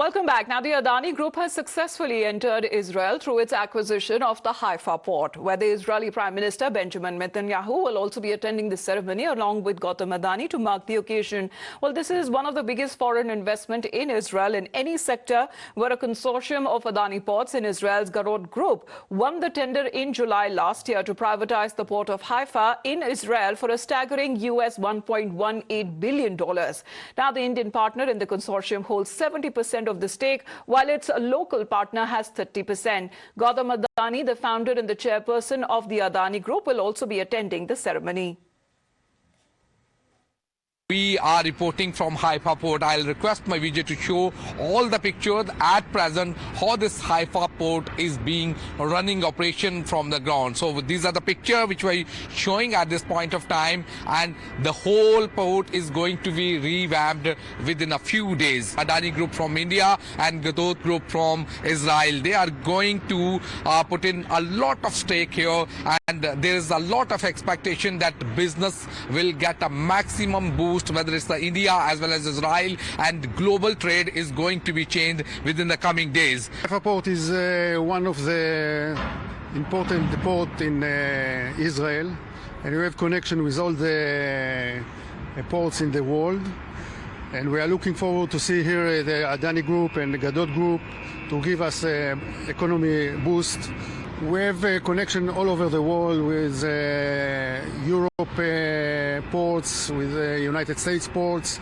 Welcome back. Now, the Adani Group has successfully entered Israel through its acquisition of the Haifa port, where the Israeli Prime Minister Benjamin Netanyahu will also be attending the ceremony along with Gautam Adani to mark the occasion. Well, this is one of the biggest foreign investment in Israel in any sector, where a consortium of Adani ports in Israel's Adani Group won the tender in July last year to privatize the port of Haifa in Israel for a staggering US $1.18 billion. Now, the Indian partner in the consortium holds 70% of the stake, while its local partner has 30%. Gautam Adani, the founder and the chairperson of the Adani Group, will also be attending the ceremony. We are reporting from Haifa port. I'll request my Vijay to show all the pictures at present how this Haifa port is being running operation from the ground. So these are the pictures which we're showing at this point of time, and the whole port is going to be revamped within a few days. Adani Group from India and Gautam Group from Israel, they are going to put in a lot of stake here, and there is a lot of expectation that business will get a maximum boost, whether it's the India as well as Israel, and global trade is going to be changed within the coming days. Haifa port is one of the important port in Israel, and we have connection with all the ports in the world. And we are looking forward to see here the Adani Group and the Gautam Group to give us economy boost. We have a connection all over the world with Europe ports, with United States ports,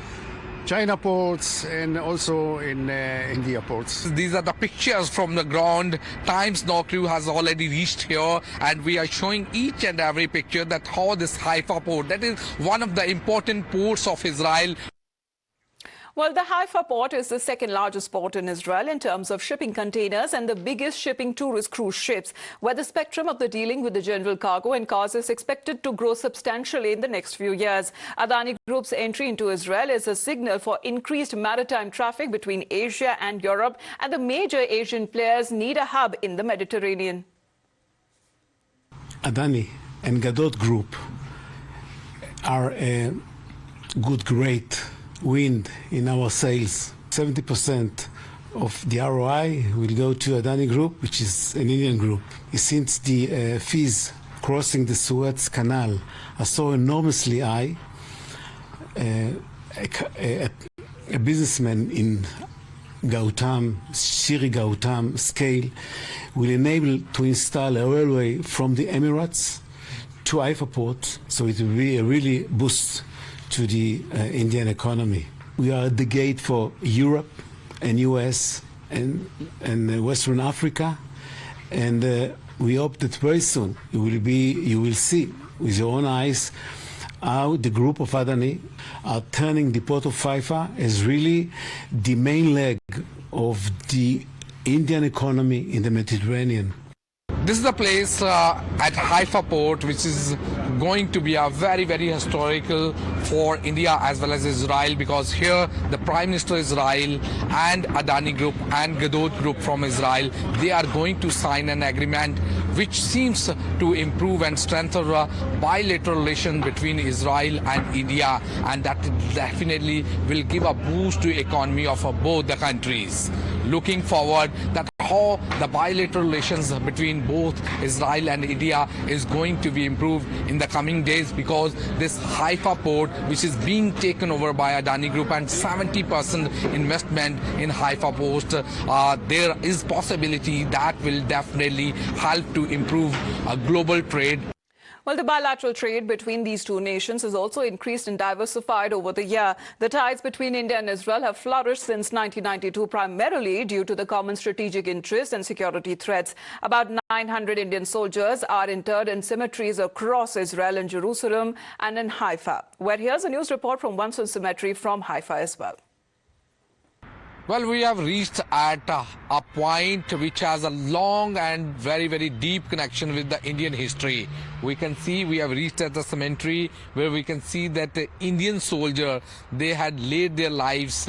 China ports, and also in India ports. These are the pictures from the ground. Times Now crew has already reached here, and we are showing each and every picture that how this Haifa port, that is one of the important ports of Israel. Well, the Haifa port is the second largest port in Israel in terms of shipping containers and the biggest shipping tourist cruise ships, where the spectrum of the dealing with the general cargo and cars is expected to grow substantially in the next few years. Adani Group's entry into Israel is a signal for increased maritime traffic between Asia and Europe, and the major Asian players need a hub in the Mediterranean. Adani and Gautam Group are a great wind in our sails. 70% of the ROI will go to Adani Group, which is an Indian group. Since the fees crossing the Suez Canal are so enormously high, a businessman in Shiri Gautam scale will enable to install a railway from the Emirates to Haifa port, so it will be a really boost to the Indian economy. We are at the gate for Europe and US and Western Africa, and we hope that very soon you will see with your own eyes how the group of Adani are turning the port of Haifa as really the main leg of the Indian economy in the Mediterranean. This is the place at Haifa port, which is going to be a very, very historical for India as well as Israel, because here the Prime Minister Israel and Adani Group and Gautam Group from Israel, they are going to sign an agreement which seems to improve and strengthen bilateral relations between Israel and India, and that definitely will give a boost to the economy of both the countries. Looking forward that how the bilateral relations between both Israel and India is going to be improved in the coming days, because this Haifa port, which is being taken over by Adani Group, and 70% investment in Haifa port, there is possibility that will definitely help to improve global trade. Well, the bilateral trade between these two nations has also increased and diversified over the year. The ties between India and Israel have flourished since 1992, primarily due to the common strategic interests and security threats. About 900 Indian soldiers are interred in cemeteries across Israel and Jerusalem and in Haifa, where here's a news report from one such cemetery from Haifa as well. Well, we have reached at a point which has a long and very, very deep connection with the Indian history. We can see we have reached at the cemetery where we can see that the Indian soldier, they had laid their lives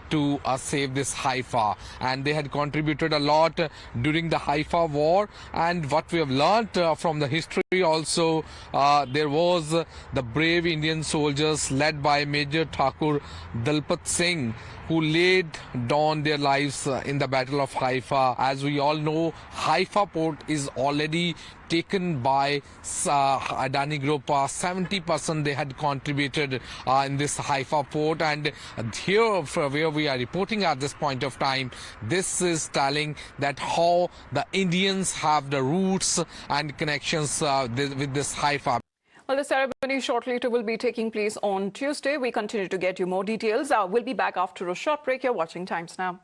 to save this Haifa, and they had contributed a lot during the Haifa war. And what we have learnt from the history also, there was the brave Indian soldiers led by Major Thakur Dalpat Singh, who laid down their lives in the Battle of Haifa. As we all know, Haifa port is already taken by Adani Group. 70% they had contributed in this Haifa port, and here where we are reporting at this point of time, this is telling that how the Indians have the roots and connections with this Haifa. Well, the ceremony shortly will be taking place on Tuesday. We continue to get you more details. We'll be back after a short break. You're watching Times Now.